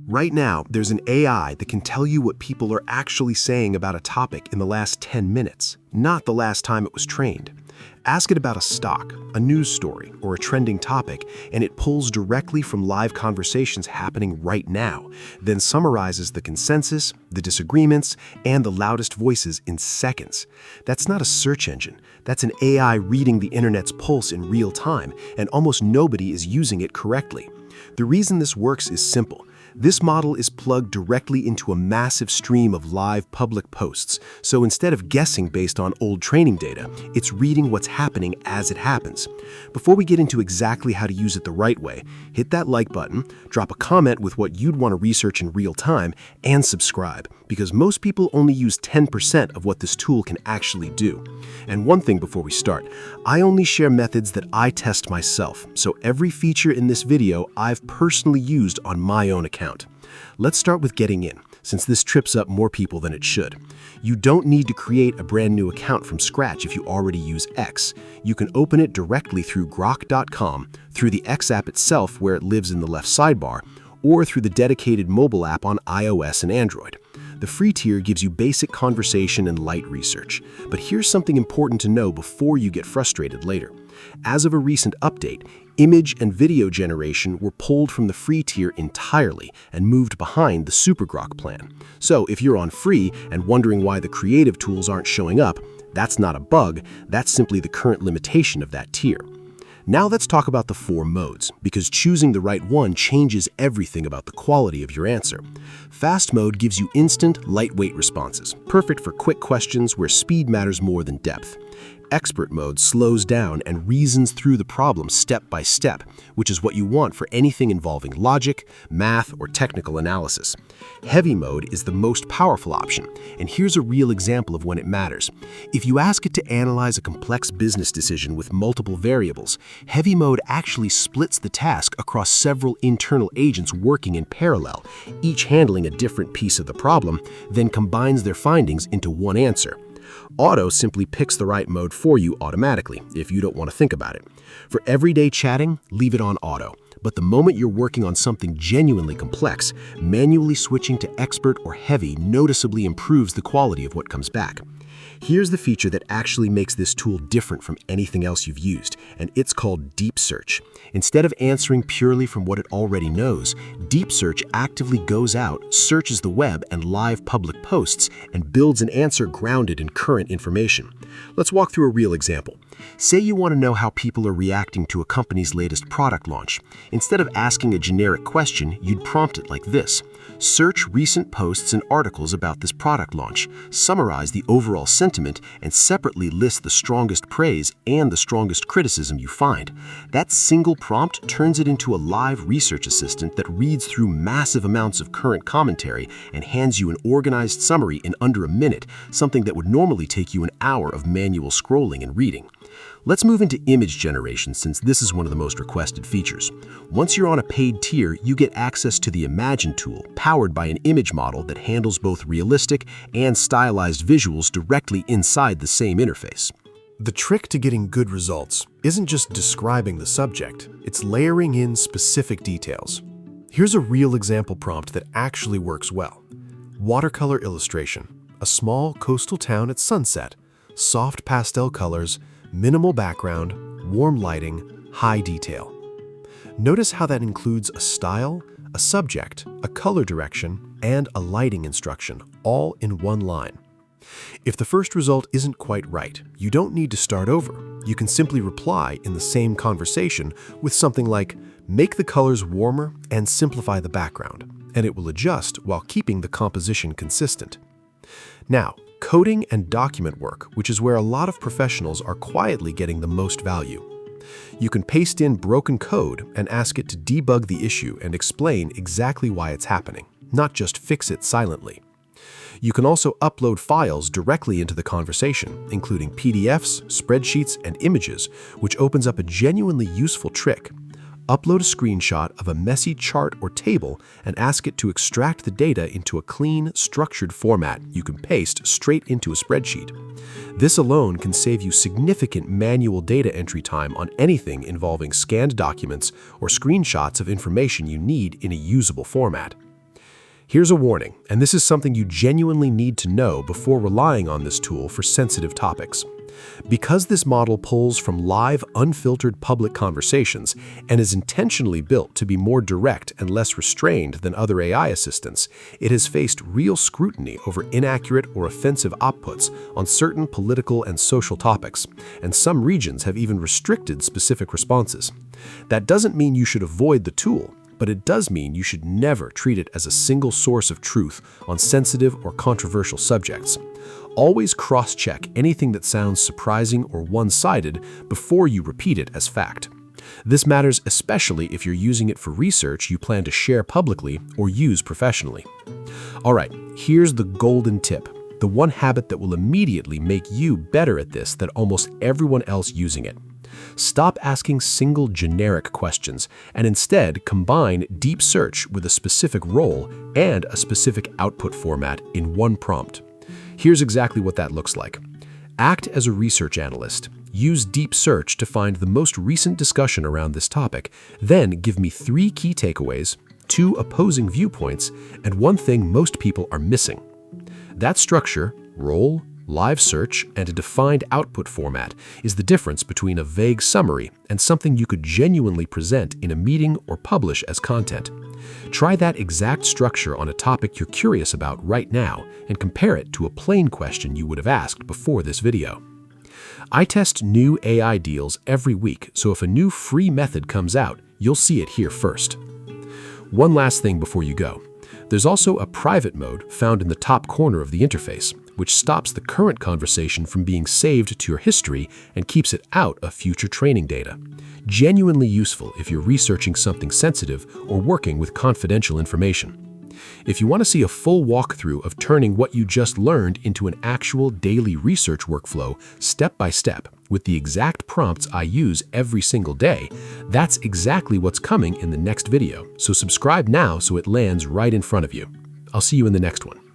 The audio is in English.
Right now, there's an AI that can tell you what people are actually saying about a topic in the last 10 minutes, not the last time it was trained. Ask it about a stock, a news story, or a trending topic, and it pulls directly from live conversations happening right now, then summarizes the consensus, the disagreements, and the loudest voices in seconds. That's not a search engine. That's an AI reading the internet's pulse in real time, and almost nobody is using it correctly. The reason this works is simple. This model is plugged directly into a massive stream of live public posts, so instead of guessing based on old training data, it's reading what's happening as it happens. Before we get into exactly how to use it the right way, hit that like button, drop a comment with what you'd want to research in real time, and subscribe, because most people only use 10% of what this tool can actually do. And one thing before we start, I only share methods that I test myself, so every feature in this video I've personally used on my own account. Let's start with getting in, since this trips up more people than it should. You don't need to create a brand new account from scratch if you already use X. You can open it directly through grok.com, through the X app itself where it lives in the left sidebar, or through the dedicated mobile app on iOS and Android. The free tier gives you basic conversation and light research. But here's something important to know before you get frustrated later. As of a recent update, image and video generation were pulled from the free tier entirely and moved behind the Super Grok plan. So if you're on free and wondering why the creative tools aren't showing up, that's not a bug, that's simply the current limitation of that tier. Now let's talk about the 4 modes, because choosing the right one changes everything about the quality of your answer. Fast mode gives you instant, lightweight responses, perfect for quick questions where speed matters more than depth. Expert mode slows down and reasons through the problem step by step, which is what you want for anything involving logic, math, or technical analysis. Heavy mode is the most powerful option, and here's a real example of when it matters. If you ask it to analyze a complex business decision with multiple variables, heavy mode actually splits the task across several internal agents working in parallel, each handling a different piece of the problem, then combines their findings into one answer. Auto simply picks the right mode for you automatically, if you don't want to think about it. For everyday chatting, leave it on auto. But the moment you're working on something genuinely complex, manually switching to expert or heavy noticeably improves the quality of what comes back. Here's the feature that actually makes this tool different from anything else you've used, and it's called Deep Search. Instead of answering purely from what it already knows, Deep Search actively goes out, searches the web and live public posts, and builds an answer grounded in current information. Let's walk through a real example. Say you want to know how people are reacting to a company's latest product launch. Instead of asking a generic question, you'd prompt it like this. Search recent posts and articles about this product launch, summarize the overall sentiment, and separately list the strongest praise and the strongest criticism you find. That single prompt turns it into a live research assistant that reads through massive amounts of current commentary and hands you an organized summary in under a minute, something that would normally take you an hour of manual scrolling and reading. Let's move into image generation, since this is one of the most requested features. Once you're on a paid tier, you get access to the Imagine tool, powered by an image model that handles both realistic and stylized visuals directly inside the same interface. The trick to getting good results isn't just describing the subject, it's layering in specific details. Here's a real example prompt that actually works well. Watercolor illustration. A small coastal town at sunset. Soft pastel colors, minimal background, warm lighting, high detail. Notice how that includes a style, a subject, a color direction, and a lighting instruction, all in one line. If the first result isn't quite right, you don't need to start over. You can simply reply in the same conversation with something like, "Make the colors warmer and simplify the background," and it will adjust while keeping the composition consistent. Now, coding and document work, which is where a lot of professionals are quietly getting the most value. You can paste in broken code and ask it to debug the issue and explain exactly why it's happening, not just fix it silently. You can also upload files directly into the conversation, including PDFs, spreadsheets, and images, which opens up a genuinely useful trick. Upload a screenshot of a messy chart or table and ask it to extract the data into a clean, structured format you can paste straight into a spreadsheet. This alone can save you significant manual data entry time on anything involving scanned documents or screenshots of information you need in a usable format. Here's a warning, and this is something you genuinely need to know before relying on this tool for sensitive topics. Because this model pulls from live, unfiltered public conversations and is intentionally built to be more direct and less restrained than other AI assistants, it has faced real scrutiny over inaccurate or offensive outputs on certain political and social topics, and some regions have even restricted specific responses. That doesn't mean you should avoid the tool, but it does mean you should never treat it as a single source of truth on sensitive or controversial subjects. Always cross-check anything that sounds surprising or one-sided before you repeat it as fact. This matters especially if you're using it for research you plan to share publicly or use professionally. All right, here's the golden tip, the one habit that will immediately make you better at this than almost everyone else using it. Stop asking single generic questions and instead combine deep search with a specific role and a specific output format in one prompt. Here's exactly what that looks like. Act as a research analyst. Use deep search to find the most recent discussion around this topic. Then give me 3 key takeaways, 2 opposing viewpoints, and 1 thing most people are missing. That structure, role, live search, and a defined output format is the difference between a vague summary and something you could genuinely present in a meeting or publish as content. Try that exact structure on a topic you're curious about right now and compare it to a plain question you would have asked before this video. I test new AI deals every week, so if a new free method comes out, you'll see it here first. One last thing before you go. There's also a private mode found in the top corner of the interface, which stops the current conversation from being saved to your history and keeps it out of future training data. Genuinely useful if you're researching something sensitive or working with confidential information. If you want to see a full walkthrough of turning what you just learned into an actual daily research workflow step by step with the exact prompts I use every single day, that's exactly what's coming in the next video. So subscribe now so it lands right in front of you. I'll see you in the next one.